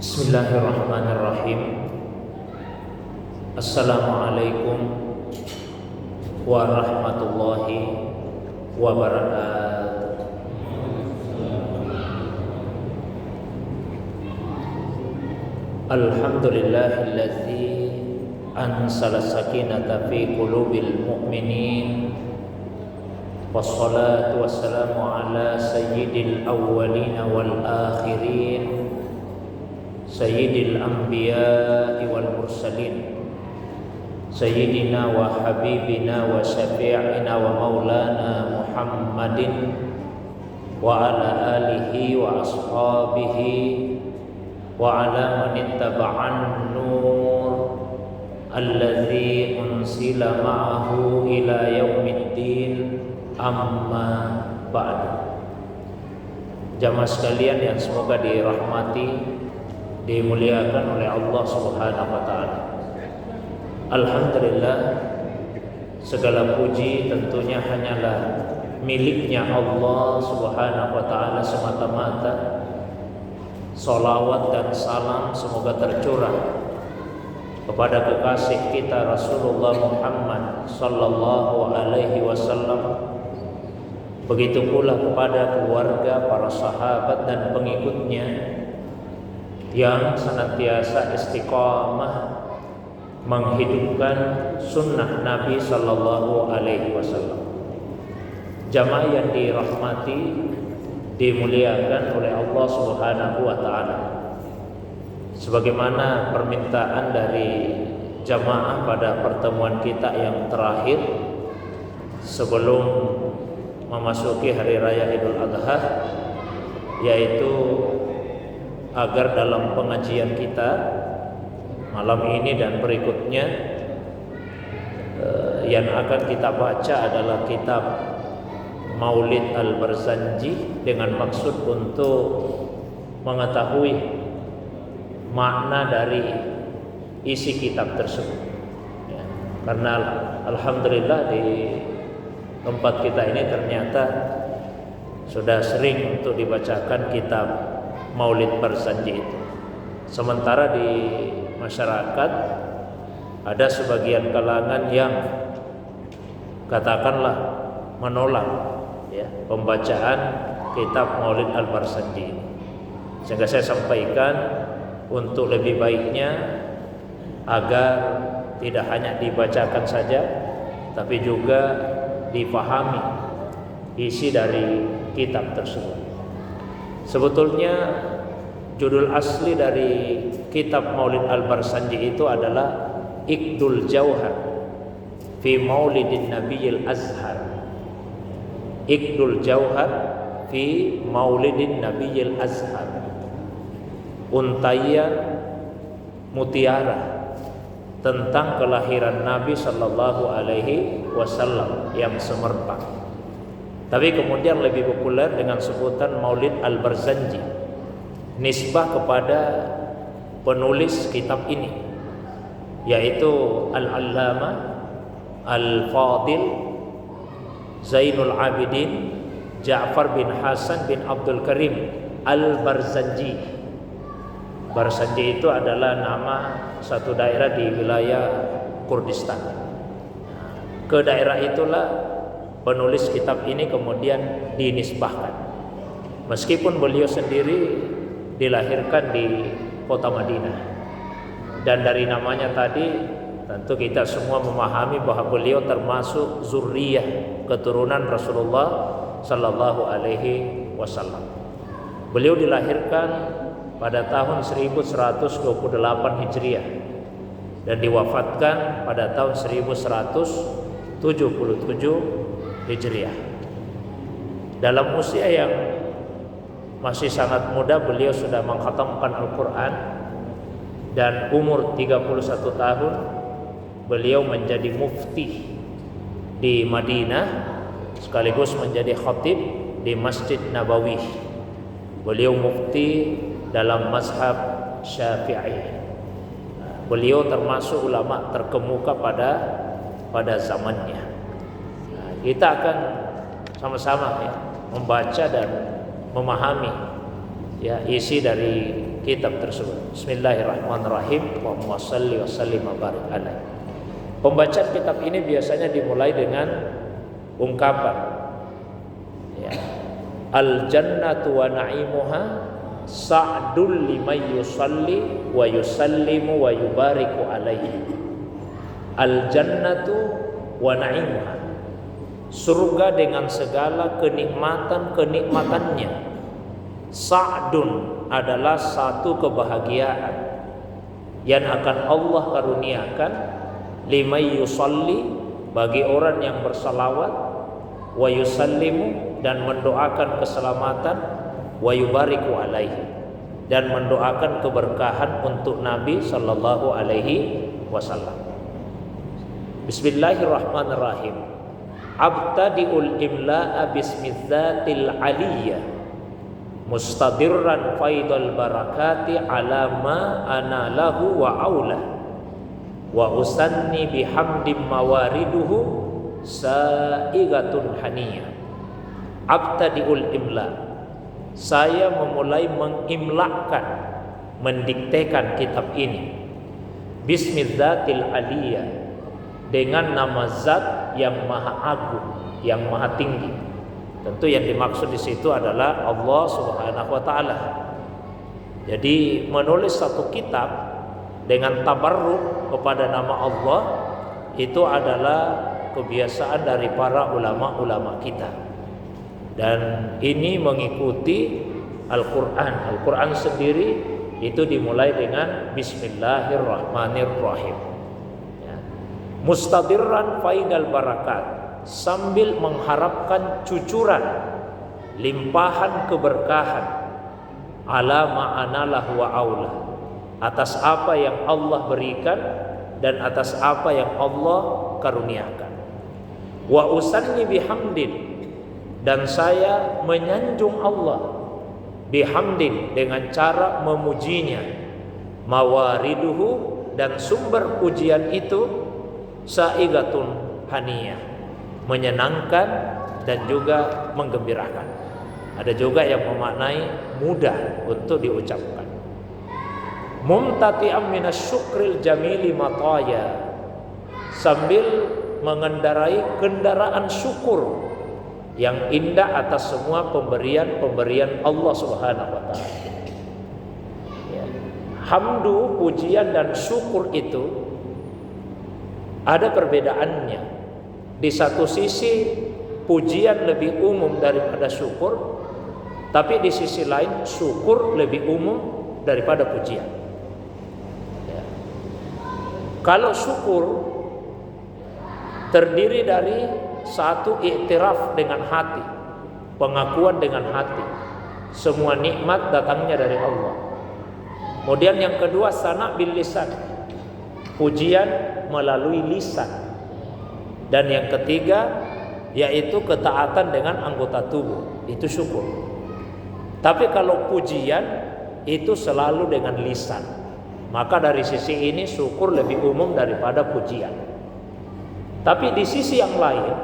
Bismillahirrahmanirrahim. Assalamualaikum warahmatullahi wabarakatuh. Alhamdulillahilladzi anzala sakinata fi qulubil mu'minin. Wassalatu wassalamu ala sayyidil awwalin wal akhirin, sayyidil anbiya'i wal mursalin, sayyidina wa habibina wa syafi'ina wa maulana Muhammadin wa ala alihi wa ashabihi wa ala man ittaba'an nur alladzi unsila ma'ahu ila yaumiddin, amma ba'du. Jamaah sekalian yang semoga dirahmati, dimuliakan oleh Allah Subhanahu wa taala. Alhamdulillah, segala puji tentunya hanyalah miliknya Allah Subhanahu wa taala semata-mata. Salawat dan salam semoga tercurah kepada kekasih kita Rasulullah Muhammad sallallahu alaihi wasallam. Begitu pula kepada keluarga, para sahabat dan pengikutnya yang senantiasa istiqamah menghidupkan sunnah Nabi sallallahu alaihi wasallam. Jamaah yang dirahmati, dimuliakan oleh Allah Subhanahu wa taala. Sebagaimana permintaan dari jamaah pada pertemuan kita yang terakhir sebelum memasuki hari raya Idul Adha, yaitu agar dalam pengajian kita malam ini dan berikutnya yang akan kita baca adalah kitab Maulid Al-Barzanji, dengan maksud untuk mengetahui makna dari isi kitab tersebut ya. Karena alhamdulillah di tempat kita ini ternyata sudah sering untuk dibacakan kitab Maulid Barzanji itu. Sementara di masyarakat ada sebagian kalangan yang katakanlah menolak ya pembacaan kitab Maulid Al-Barzanji ini. Sehingga saya sampaikan untuk lebih baiknya agar tidak hanya dibacakan saja, tapi juga dipahami isi dari kitab tersebut. Sebetulnya judul asli dari kitab Maulid Al-Barzanji itu adalah Iqdul Jauhar fi Maulidin Nabiyil Azhar. Iqdul Jauhar fi Maulidin Nabiyil Azhar. Untaian mutiara tentang kelahiran Nabi sallallahu alaihi wasallam yang semerbak. Tapi kemudian lebih populer dengan sebutan Maulid Al-Barzanji, nisbah kepada penulis kitab ini, yaitu Al-Allamah Al-Fadil Zainul Abidin Ja'far bin Hasan bin Abdul Karim Al-Barzanji. Barzanji itu adalah nama satu daerah di wilayah Kurdistan. Ke daerah itulah penulis kitab ini kemudian dinisbahkan. Meskipun beliau sendiri dilahirkan di kota Madinah, dan dari namanya tadi tentu kita semua memahami bahwa beliau termasuk zurriyah keturunan Rasulullah sallallahu alaihi wasallam. Beliau dilahirkan pada tahun 1128 Hijriah dan diwafatkan pada tahun 1177 Hijriah. Dalam usia yang masih sangat muda, beliau sudah mengkhatamkan Al-Quran, dan umur 31 tahun beliau menjadi mufti di Madinah sekaligus menjadi khatib di Masjid Nabawi. Beliau mufti dalam mazhab Syafi'i. Beliau termasuk ulama terkemuka pada zamannya. Kita akan sama-sama ya membaca dan memahami ya isi dari kitab tersebut. Bismillahirrahmanirrahim. Allahumma shalli wa sallim wa barik alaihi. Pembacaan kitab ini biasanya dimulai dengan ungkapan ya, al jannatu wa na'imuha sa'dul liman yusalli wa yusallimu wa yubariku alaihi. Al jannatu wa na'imuha, surga dengan segala kenikmatan-kenikmatannya. Sa'dun adalah satu kebahagiaan yang akan Allah karuniakan liman yusalli, bagi orang yang bersalawat, wa yusallimu, dan mendoakan keselamatan, wa yubariku alaihi, dan mendoakan keberkahan untuk Nabi sallallahu alaihi wasallam. Bismillahirrahmanirrahim. Abtadi'ul imla'a bismidzatil aliyyah mustadirran faidal barakati ala ma ana lahu wa aula wa usanni bihamdim mawariduhu sa'igatun haniyah. Abtadi'ul imla, saya memulai mengimlakan, mendiktekan kitab ini. Bismidzatil aliyah, dengan nama zat yang maha agung, yang maha tinggi. Tentu yang dimaksud di situ adalah Allah Subhanahu wa taala. Jadi menulis satu kitab dengan tabarruk kepada nama Allah itu adalah kebiasaan dari para ulama-ulama kita. Dan ini mengikuti Al-Qur'an. Al-Qur'an sendiri itu dimulai dengan Bismillahirrahmanirrahim. Ya. Mustadirran faidal barakat, sambil mengharapkan cucuran limpahan keberkahan, ala ma'analah wa aula, atas apa yang Allah berikan dan atas apa yang Allah karuniakan. Wa usanni bihamdin, dan saya menyanjung Allah, bihamdin, dengan cara memujinya, mawariduhu, dan sumber pujian itu sa'igatun haniyah, menyenangkan dan juga menggembirakan. Ada juga yang memaknai mudah untuk diucapkan. Mumtati'am minasyukril jamili mataya, sambil mengendarai kendaraan syukur yang indah atas semua pemberian-pemberian Allah Subhanahu wa taala. Ya. Hamdu, pujian dan syukur itu ada perbedaannya. Di satu sisi pujian lebih umum daripada syukur, tapi di sisi lain syukur lebih umum daripada pujian. Ya. Kalau syukur terdiri dari satu, iktiraf dengan hati, pengakuan dengan hati, semua nikmat datangnya dari Allah. Kemudian yang kedua, sana bil lisan, pujian melalui lisan. Dan yang ketiga yaitu ketaatan dengan anggota tubuh, itu syukur. Tapi kalau pujian itu selalu dengan lisan, maka dari sisi ini syukur lebih umum daripada pujian. Tapi di sisi yang lain,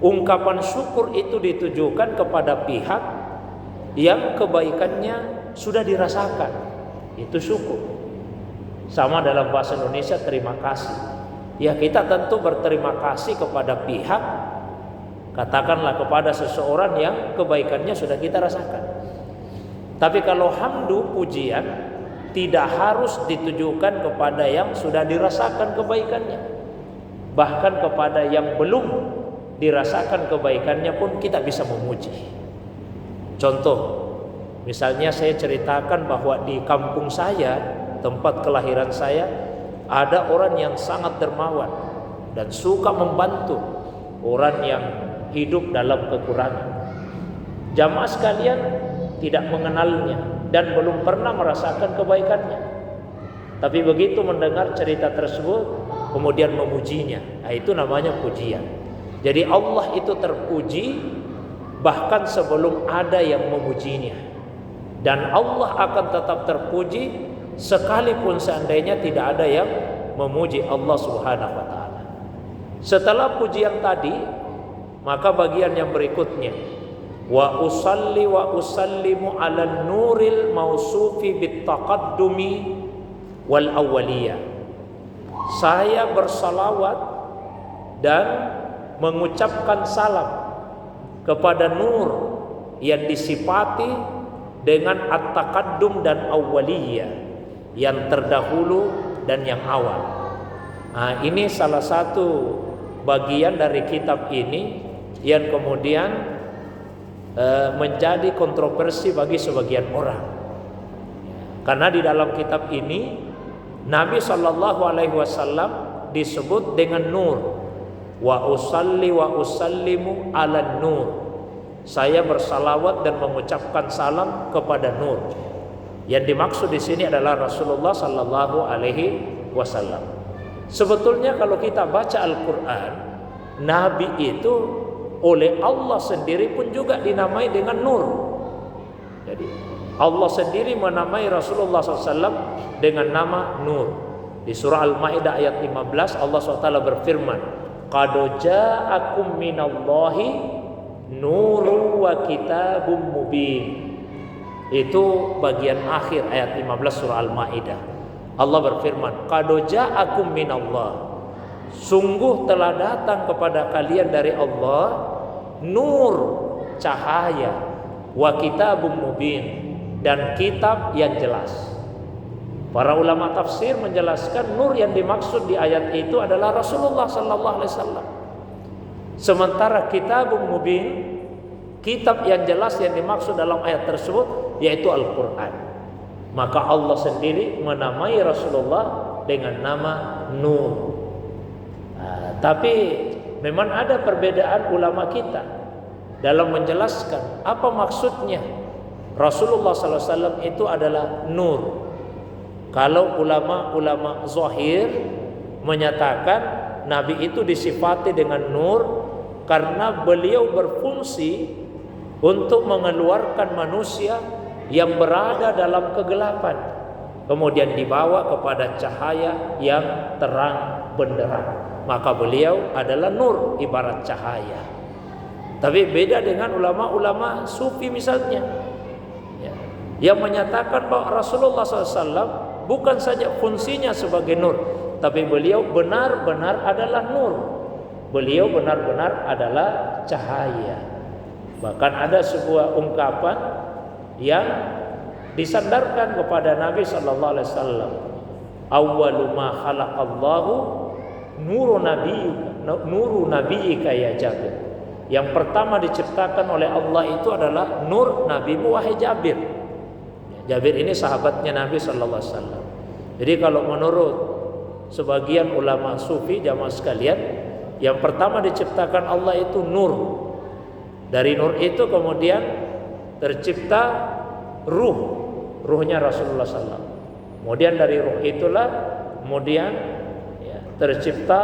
ungkapan syukur itu ditujukan kepada pihak yang kebaikannya sudah dirasakan, itu syukur. Sama dalam bahasa Indonesia terima kasih. Ya, kita tentu berterima kasih kepada pihak, katakanlah kepada seseorang yang kebaikannya sudah kita rasakan. Tapi kalau hamdu, pujian, tidak harus ditujukan kepada yang sudah dirasakan kebaikannya. Bahkan kepada yang belum dirasakan kebaikannya pun kita bisa memuji. Contoh, misalnya saya ceritakan bahwa di kampung saya, tempat kelahiran saya, ada orang yang sangat dermawan dan suka membantu orang yang hidup dalam kekurangan. Jamaah sekalian tidak mengenalnya dan belum pernah merasakan kebaikannya. Tapi begitu mendengar cerita tersebut, kemudian memujinya, nah, itu namanya pujian. Jadi Allah itu terpuji bahkan sebelum ada yang memujinya. Dan Allah akan tetap terpuji sekalipun seandainya tidak ada yang memuji Allah Subhanahu wa taala. Setelah pujian tadi, maka bagian yang berikutnya wa usalli wa usallimu ala nuril mausufi bittaqaddumi wal awwaliyah. Saya bersalawat dan mengucapkan salam kepada nur yang disifati dengan at-taqaddum dan awwaliyah, yang terdahulu dan yang awal. Nah, ini salah satu bagian dari kitab ini yang kemudian menjadi kontroversi bagi sebagian orang. Karena di dalam kitab ini Nabi Shallallahu Alaihi Wasallam disebut dengan nur. Wa usalli wa usallimu ala nur. Saya bersalawat dan mengucapkan salam kepada nur. Yang dimaksud di sini adalah Rasulullah Shallallahu Alaihi Wasallam. Sebetulnya kalau kita baca Al-Quran, Nabi itu oleh Allah sendiri pun juga dinamai dengan nur. Jadi Allah sendiri menamai Rasulullah SAW dengan nama Nur. Di surah Al-Maidah ayat 15 Allah SWT berfirman, qad ja'akum minallahi nurun wa kitabum mubin. Itu bagian akhir ayat 15 surah Al-Maidah. Allah berfirman, qad ja'akum minallah, sungguh telah datang kepada kalian dari Allah nur, cahaya, wa kitabum mubin, dan kitab yang jelas. Para ulama tafsir menjelaskan nur yang dimaksud di ayat itu adalah Rasulullah sallallahu alaihi wasallam. Sementara kitabum mubin, kitab yang jelas yang dimaksud dalam ayat tersebut yaitu Al-Qur'an. Maka Allah sendiri menamai Rasulullah dengan nama Nur. Tapi memang ada perbedaan ulama kita dalam menjelaskan apa maksudnya Rasulullah SAW itu adalah nur. Kalau ulama-ulama zahir menyatakan Nabi itu disifati dengan nur karena beliau berfungsi untuk mengeluarkan manusia yang berada dalam kegelapan, kemudian dibawa kepada cahaya yang terang benderang. Maka beliau adalah nur, ibarat cahaya. Tapi beda dengan ulama-ulama sufi misalnya, yang menyatakan bahwa Rasulullah SAW bukan saja fungsinya sebagai nur, tapi beliau benar-benar adalah nur. Beliau benar-benar adalah cahaya. Bahkan ada sebuah ungkapan yang disandarkan kepada Nabi SAW. Awwalu ma khalaqallahu nuru nabiyyika ya Jabir. Yang pertama diciptakan oleh Allah itu adalah nur nabimu wahai Jabir. Jabir ini sahabatnya Nabi sallallahu alaihi wasallam. Jadi kalau menurut sebagian ulama sufi jamaah sekalian, yang pertama diciptakan Allah itu nur. Dari nur itu kemudian tercipta ruhnya Rasulullah SAW. Kemudian dari ruh itulah kemudian tercipta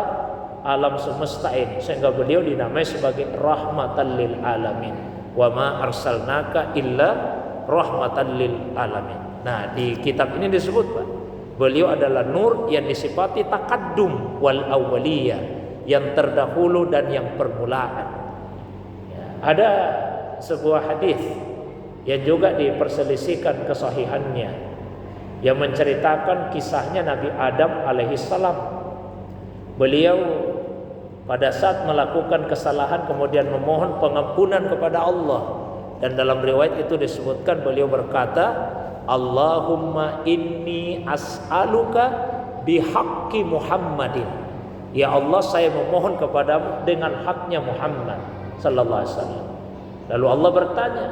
alam semesta ini, sehingga beliau dinamai sebagai rahmatan lil alamin. Wa ma arsalnaka illa rahmatan lil alamin. Nah, di kitab ini disebut, Pak, beliau adalah nur yang disifati taqaddum wal awwaliyah, yang terdahulu dan yang permulaan. Ada sebuah hadis yang juga diperselisihkan kesahihannya, yang menceritakan kisahnya Nabi Adam alaihissalam. Beliau pada saat melakukan kesalahan kemudian memohon pengampunan kepada Allah, dan dalam riwayat itu disebutkan beliau berkata, Allahumma inni as'aluka bihaqqi Muhammadin. Ya Allah, saya memohon kepadamu dengan haknya Muhammad sallallahu alaihi wasallam. Lalu Allah bertanya,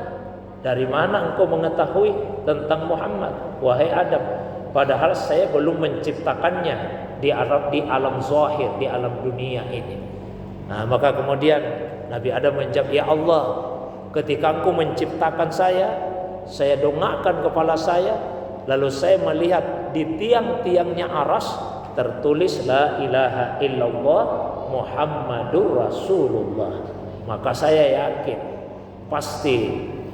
dari mana engkau mengetahui tentang Muhammad, wahai Adam? Padahal saya belum menciptakannya di alam zahir, di alam dunia ini. Nah, maka kemudian Nabi Adam menjawab, ya Allah, ketika engkau menciptakan saya dongakkan kepala saya, lalu saya melihat di tiang-tiangnya aras tertulis la ilaha illallah Muhammadur Rasulullah. Maka saya yakin pasti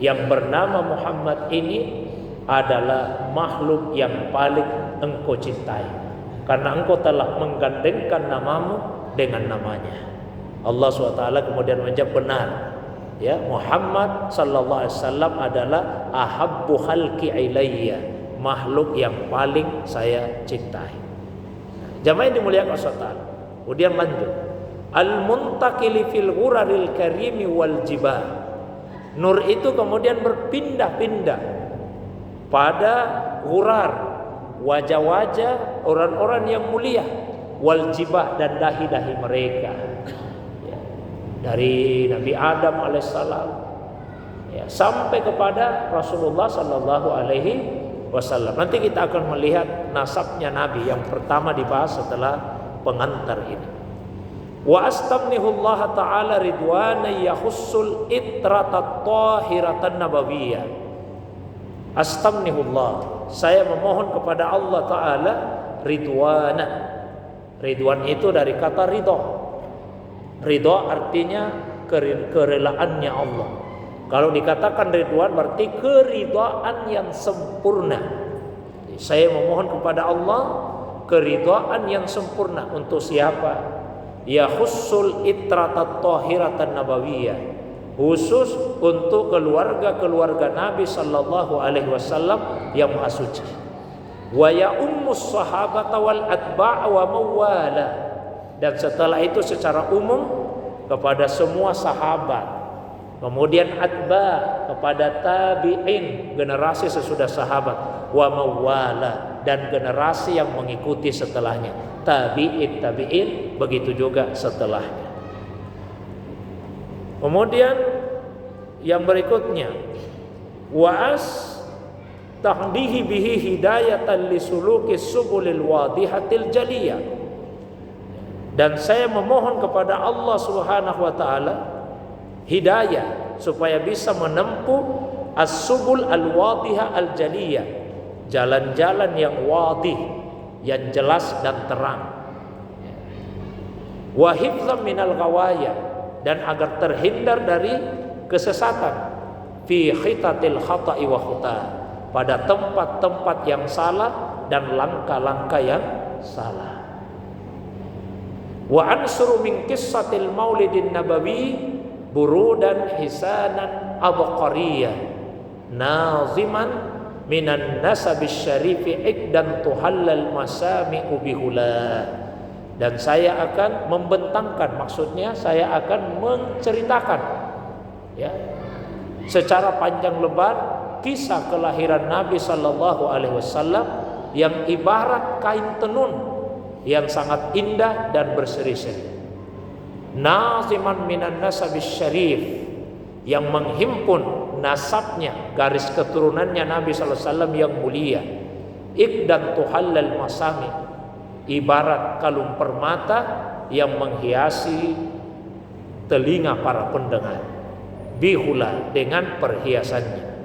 yang bernama Muhammad ini adalah makhluk yang paling engkau cintai, karena engkau telah menggandengkan namamu dengan namanya. Allah SWT kemudian menjawab, benar, Ya, Muhammad sallallahu alaihi wasallam adalah ahabbu khalqi ilayya, makhluk yang paling saya cintai. Jamaah yang dimuliakan Allah. Kemudian lanjut. Al-muntaqili fil ghuraril karimi wal jibah. Nur itu kemudian berpindah-pindah pada ghurar, wajah-wajah orang-orang yang mulia, wal jibah, dan dahi-dahi mereka. Ya. Dari Nabi Adam alaihissalam, ya, sampai kepada Rasulullah sallallahu alaihi wasallam. Nanti kita akan melihat nasabnya Nabi yang pertama dibahas setelah pengantar ini. Wa astamnihullah ta'ala ridwana yahussul itratat tahiratan nabawiyah. Astamnihullah, saya memohon kepada Allah Ta'ala ridwana. Ridwan itu dari kata ridho. Ridho artinya kerelaannya Allah. Kalau dikatakan ridwan berarti keridhaan yang sempurna. Saya memohon kepada Allah keridhaan yang sempurna untuk siapa? Ya khussul itratat tahiratan nabawiyah, khusus untuk keluarga-keluarga Nabi sallallahu alaihi wasallam yang maha suci. Wa ya ummus sahabata wal atba' wa mawala, dan setelah itu secara umum kepada semua sahabat, kemudian atba' kepada tabi'in, generasi sesudah sahabat, wa mawala, dan generasi yang mengikuti setelahnya, tabi'in, begitu juga setelahnya. Kemudian yang berikutnya, wa'as tahdihi bihi hidayatan lisuluki subulil wadihatil jaliyah, dan saya memohon kepada Allah Subhanahu wa taala hidayah supaya bisa menempuh as-subul al-wadihah al-jaliyah, jalan-jalan yang wadih, yang jelas dan terang. Wa hifdzan minal ghawaya, dan agar terhindar dari kesesatan, fi khitatil khata'i wa khuta, pada tempat-tempat yang salah dan langkah-langkah yang salah. Wa ansuru min qissatil maulidin nabawi burudan hisanan abqariyah naziman minan nasabis syarifi ikdan tuhallal masami'u bihula, dan saya akan membentangkan, maksudnya saya akan menceritakan, ya, secara panjang lebar kisah kelahiran Nabi sallallahu alaihi wasallam yang ibarat kain tenun yang sangat indah dan berseri-seri. Naziman minan nasabis syarif, yang menghimpun nasabnya, garis keturunannya Nabi sallallahu alaihi wasallam yang mulia. Ikdan tuhallal masami, ibarat kalung permata yang menghiasi telinga para pendengar, bihula, dengan perhiasannya.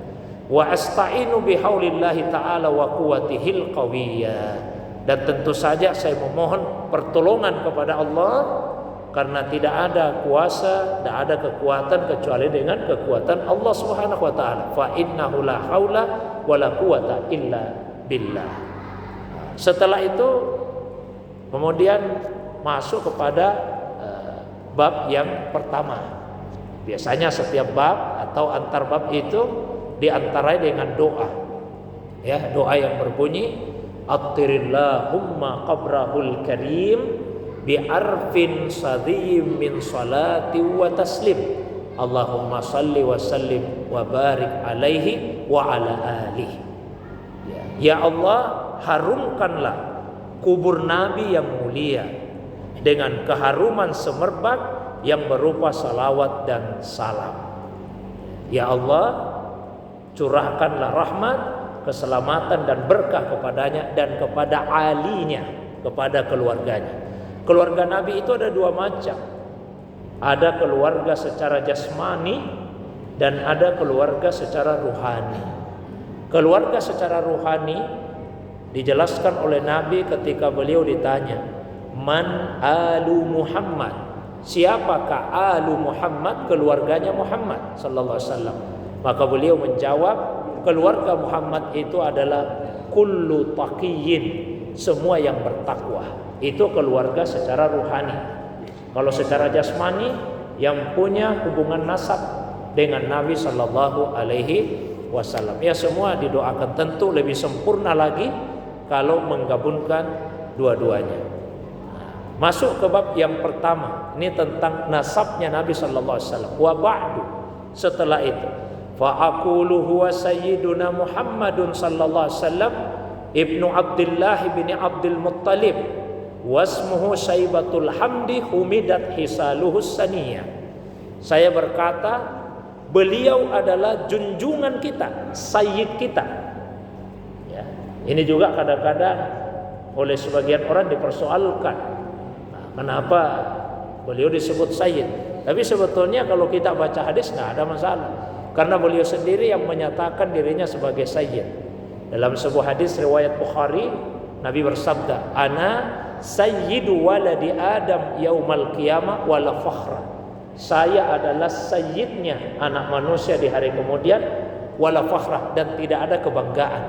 Wa asta'inu bihaulillahi ta'ala wa quwwatihil qawiyyah, dan tentu saja saya memohon pertolongan kepada Allah, karena tidak ada kuasa, tidak ada kekuatan kecuali dengan kekuatan Allah Subhanahu wa taala. Fa innahu la haula wala quwata illa billah. Setelah itu kemudian masuk kepada bab yang pertama. Biasanya setiap bab atau antar bab itu diantarai dengan doa. Ya, doa yang berbunyi attirillahumma qabrahul karim bi'arfin sadhim min salati wa taslim, Allahumma salli wa sallim wa barik alaihi wa ala alihi. Ya Allah, harumkanlah kubur Nabi yang mulia dengan keharuman semerbak yang berupa salawat dan salam. Ya Allah, curahkanlah rahmat, keselamatan dan berkah kepadanya dan kepada alinya, kepada keluarganya. Keluarga Nabi itu ada dua macam. Ada keluarga secara jasmani dan ada keluarga secara ruhani. Keluarga secara ruhani dijelaskan oleh Nabi ketika beliau ditanya, "Man alu Muhammad?" Siapakah alu Muhammad, keluarganya Muhammad sallallahu alaihi wasallam? Maka beliau menjawab, keluarga Muhammad itu adalah kullu taqiyyin, semua yang bertakwa. Itu keluarga secara ruhani. Kalau secara jasmani, yang punya hubungan nasab dengan Nabi sallallahu alaihi wasallam. Ya, semua didoakan, tentu lebih sempurna lagi kalau menggabungkan dua-duanya. Masuk ke bab yang pertama, ini tentang nasabnya Nabi sallallahu alaihi wasallam. Wa ba'du, setelah itu, fa aqulu huwa sayyiduna Muhammadun sallallahu alaihi wasallam ibnu Abdullah bin Abdul Muttalib wasmuhu Syaibatul Hamdi humidat hisaluhu saniyah. Saya berkata, beliau adalah junjungan kita, sayyid kita. Ya, ini juga kadang-kadang oleh sebagian orang dipersoalkan. Nah, kenapa beliau disebut sayyid? Tapi sebetulnya kalau kita baca hadis nggak ada masalah, karena beliau sendiri yang menyatakan dirinya sebagai sayyid. Dalam sebuah hadis riwayat Bukhari, Nabi bersabda, "Ana sayyidu waladi Adam yaumal qiyamah wala fakhra." Saya adalah sayyidnya anak manusia di hari kemudian, wala fakhrah, dan tidak ada kebanggaan.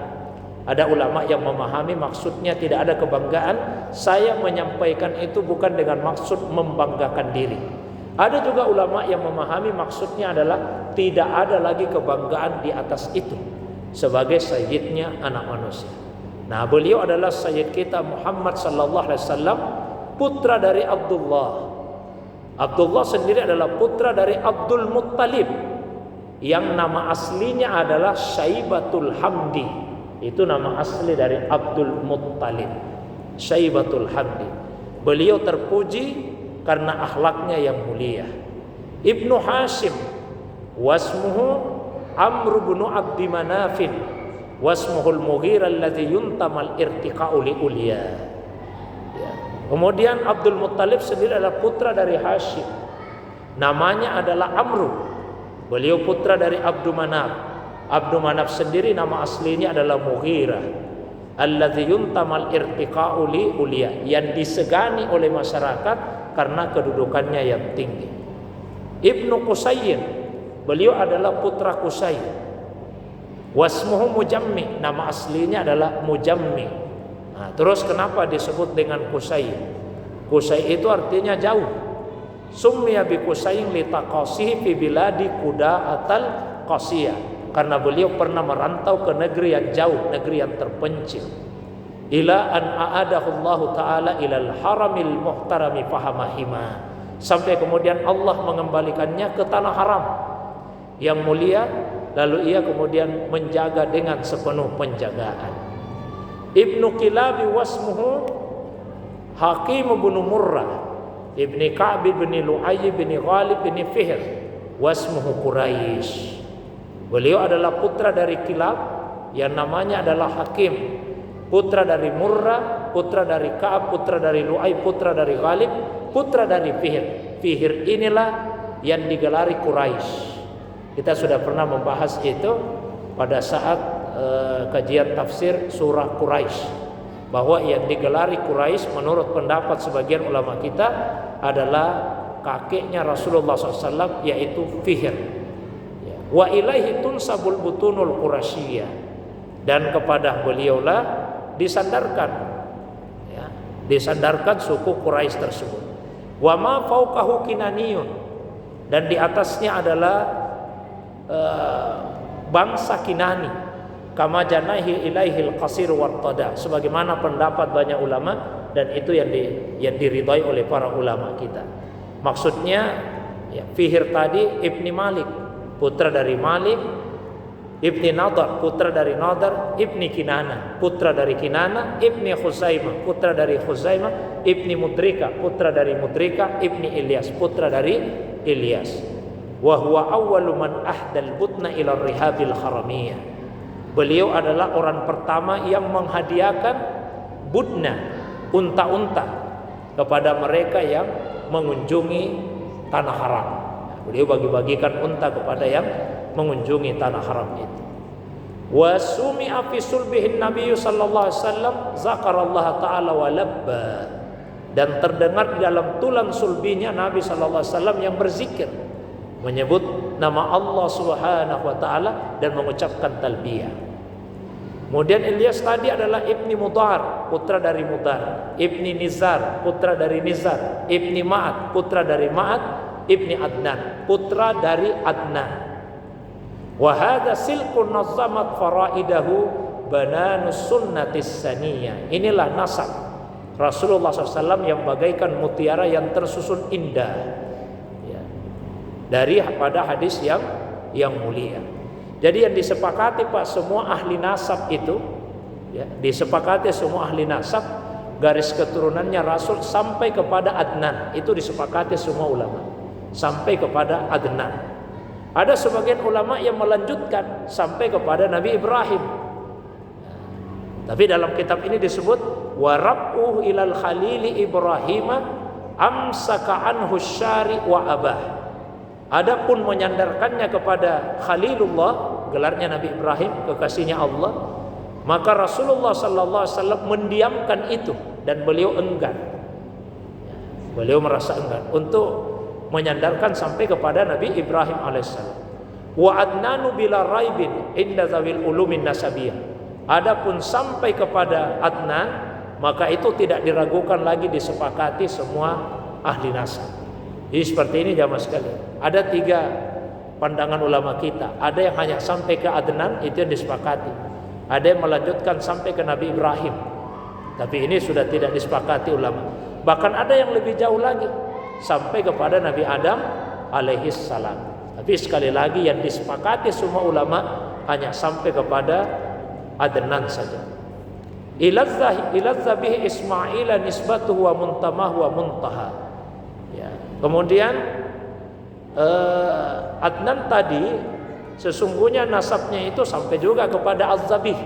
Ada ulama yang memahami maksudnya tidak ada kebanggaan. Saya menyampaikan itu bukan dengan maksud membanggakan diri. Ada juga ulama yang memahami maksudnya adalah tidak ada lagi kebanggaan di atas itu, sebagai sayyidnya anak manusia. Nah, beliau adalah sayyid kita Muhammad sallallahu alaihi wasallam, putra dari Abdullah. Abdullah sendiri adalah putra dari Abdul Muttalib, yang nama aslinya adalah Syaibatul Hamdi. Itu nama asli dari Abdul Muttalib, Syaibatul Hamdi. Beliau terpuji karena akhlaknya yang mulia. Ibnu Hashim wasmuhu Amr bin Abdi Manafin wasmuhul Mughirah alladhi yuntamal irtiqa'u li uliya. Ya. Kemudian Abdul Muttalib sendiri adalah putra dari Hashim, namanya adalah Amr. Beliau putra dari Abdu Manaf. Abdu Manaf sendiri nama aslinya adalah Mughirah alladhi yuntamal irtiqa'u li uliya, yang disegani oleh masyarakat karena kedudukannya yang tinggi. Ibnu Qusayyin, beliau adalah putra Qusay. Wasmuhu Mujammi, nama aslinya adalah Mujammi. Nah, terus kenapa disebut dengan Qusay? Qusay itu artinya jauh. Summiya bi Qusayyin li taqasihi fi biladi Qudaatal Qasiyah, karena beliau pernah merantau ke negeri yang jauh, negeri yang terpencil. Ila an a'adahu Allah taala ilal haramil muhtarami fahamahima, sampai kemudian Allah mengembalikannya ke tanah haram yang mulia, lalu ia kemudian menjaga dengan sepenuh penjagaan. Ibnu Kilabi wasmuhu Hakim bin Murrah ibni Ka'b bin Lu'ay bin Ghalib bin Fihr wasmuhu Quraisy. Beliau adalah putra dari Kilab yang namanya adalah Hakim, putra dari Murrah, putra dari Ka'ab, putra dari Lu'ay, putra dari Ghalib, putra dari Fihr. Fihr inilah yang digelari Quraisy. Kita sudah pernah membahas itu pada saat kajian tafsir surah Quraisy, bahwa yang digelari Quraisy menurut pendapat sebagian ulama kita adalah kakeknya Rasulullah SAW, yaitu Fihr. Wa ilaihi tunsabul butunul Quraisyiyah, dan kepada beliaulah disandarkan, ya, disandarkan suku Quraisy tersebut. Wa ma fauqahu kinaniyun, dan di atasnya adalah bangsa Kinani, kama janaihi ilaihil qasir wartada, sebagaimana pendapat banyak ulama, dan itu yang diridhai oleh para ulama kita. Maksudnya, ya, Fihr tadi ibni Malik, putra dari Malik, ibni Nadar, putra dari Nadar, ibni Kinana, putra dari Kinana, ibni Khuzaimah, putra dari Khuzaimah, ibni Mudrika, putra dari Mudrika, ibni Ilyas, putra dari Ilyas. Wa huwa awwalu man ahdal butna ila rihabil haramiyah. Beliau adalah orang pertama yang menghadiahkan budna, unta-unta, kepada mereka yang mengunjungi tanah haram. Beliau bagi-bagikan unta kepada yang mengunjungi tanah haram itu. Wa sumi'a fi sulbihin Nabi sallallahu alaihi wasallam zakarallaha ta'ala wa labba, dan terdengar di dalam tulang sulbinya Nabi sallallahu alaihi wasallam yang berzikir, menyebut nama Allah Subhanahu wa taala dan mengucapkan talbiyah. Kemudian Ilyas tadi adalah ibni Mudar, putra dari Mudar, ibni Nizar, putra dari Nizar, ibni Ma'ad, putra dari Ma'ad, ibni Adnan, putra dari Adnan. Wa hadza silkun nazamat faraidahu bananus sunnatis saniyah. Inilah nasab Rasulullah SAW yang bagaikan mutiara yang tersusun indah, ya, dari pada hadis yang mulia. Jadi yang disepakati Pak, semua ahli nasab itu, ya, disepakati semua ahli nasab, garis keturunannya Rasul sampai kepada Adnan, itu disepakati semua ulama sampai kepada Adnan. Ada sebagian ulama yang melanjutkan sampai kepada Nabi Ibrahim. Tapi dalam kitab ini disebut warab'uhu ilal khalili Ibrahim amsaka anhu syari wa abah. Adapun menyandarkannya kepada Khalilullah, gelarnya Nabi Ibrahim, kekasihnya Allah, maka Rasulullah sallallahu alaihi wasallam mendiamkan itu dan beliau enggan. Beliau merasa enggan untuk menyandarkan sampai kepada Nabi Ibrahim alaihissalam. Wa adnanu bila raibin inda zawil ulumin nasabiyah. Adapun sampai kepada Adnan, maka itu tidak diragukan lagi, disepakati semua ahli nasab. Jadi seperti ini jamaah sekalian. Ada 3 pandangan ulama kita. Ada yang hanya sampai ke Adnan, itu yang disepakati. Ada yang melanjutkan sampai ke Nabi Ibrahim, tapi ini sudah tidak disepakati ulama. Bahkan ada yang lebih jauh lagi, sampai kepada Nabi Adam alaihis salam. Tapi sekali lagi yang disepakati semua ulama hanya sampai kepada Adnan saja. Ilazza bihi Ismail nisbatuhu wa muntamahu wa muntaha. Ya. Kemudian Adnan tadi sesungguhnya nasabnya itu sampai juga kepada Az-Zabih.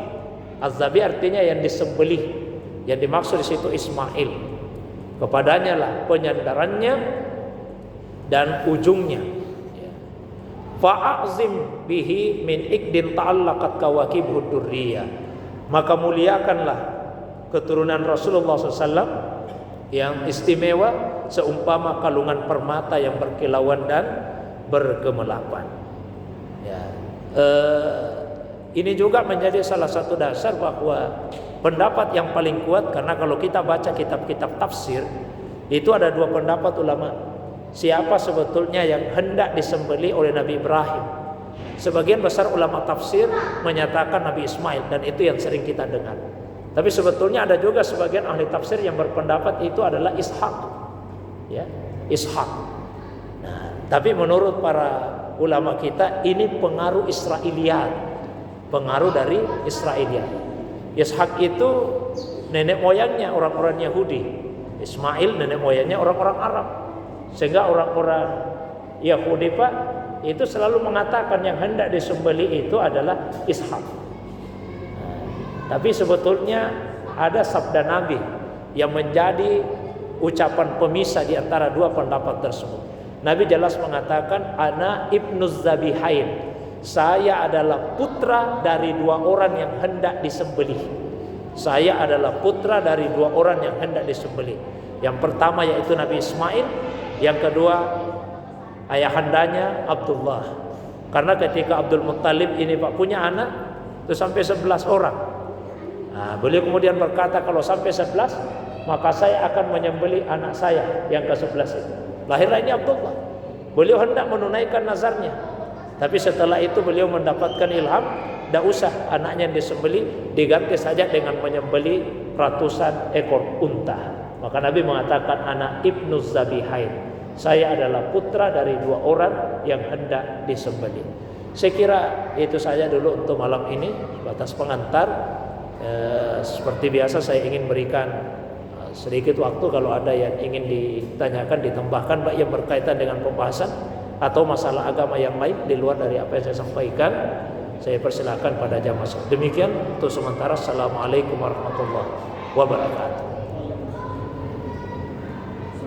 Az-Zabih artinya yang disembelih. Yang dimaksud di situ Ismail. Kepadanya lah penyandarannya dan ujungnya. Fa'azim bihi min ikdin ta'allaqat kawakibud durriyah. Maka muliakanlah keturunan Rasulullah SAW yang istimewa seumpama kalungan permata yang berkilauan dan bergemelapan. Ya. Ini juga menjadi salah satu dasar bahwa pendapat yang paling kuat, karena kalau kita baca kitab-kitab tafsir itu ada 2 pendapat ulama. Siapa sebetulnya yang hendak disembelih oleh Nabi Ibrahim? Sebagian besar ulama tafsir menyatakan Nabi Ismail, dan itu yang sering kita dengar. Tapi sebetulnya ada juga sebagian ahli tafsir yang berpendapat itu adalah Ishak, ya, Ishak. Nah, tapi menurut para ulama kita ini pengaruh Israiliyat, pengaruh dari Israiliyat. Ishak itu nenek moyangnya orang-orang Yahudi, Ismail nenek moyangnya orang-orang Arab. Sehingga orang-orang Yahudi Pak itu selalu mengatakan yang hendak disembelih itu adalah Ishak. Tapi sebetulnya ada sabda Nabi yang menjadi ucapan pemisah di antara 2 pendapat tersebut. Nabi jelas mengatakan ana ibnuz zabihain. Saya adalah putra dari 2 orang yang hendak disembelih. Saya adalah putra dari 2 orang yang hendak disembelih. Yang pertama yaitu Nabi Ismail, yang kedua ayahandanya Abdullah. Karena ketika Abdul Muttalib ini Pak punya anak itu sampai 11 orang. Nah, beliau kemudian berkata kalau sampai 11 maka saya akan menyembelih anak saya yang ke-11 itu. Lahirlah ini Abdullah. Beliau hendak menunaikan nazarnya. Tapi setelah itu beliau mendapatkan ilham, tidak usah anaknya yang disembelih, diganti saja dengan menyembelih ratusan ekor unta. Maka Nabi mengatakan anak ibnuz zabihain. Saya adalah putra dari 2 orang yang hendak disembelih. Saya kira itu saja dulu untuk malam ini, batas pengantar. Seperti biasa saya ingin berikan sedikit waktu kalau ada yang ingin ditanyakan, ditambahkan baik yang berkaitan dengan pembahasan atau masalah agama yang lain di luar dari apa yang saya sampaikan. Saya persilakan pada jamaah. Demikian untuk sementara. Assalamualaikum warahmatullahi wabarakatuh.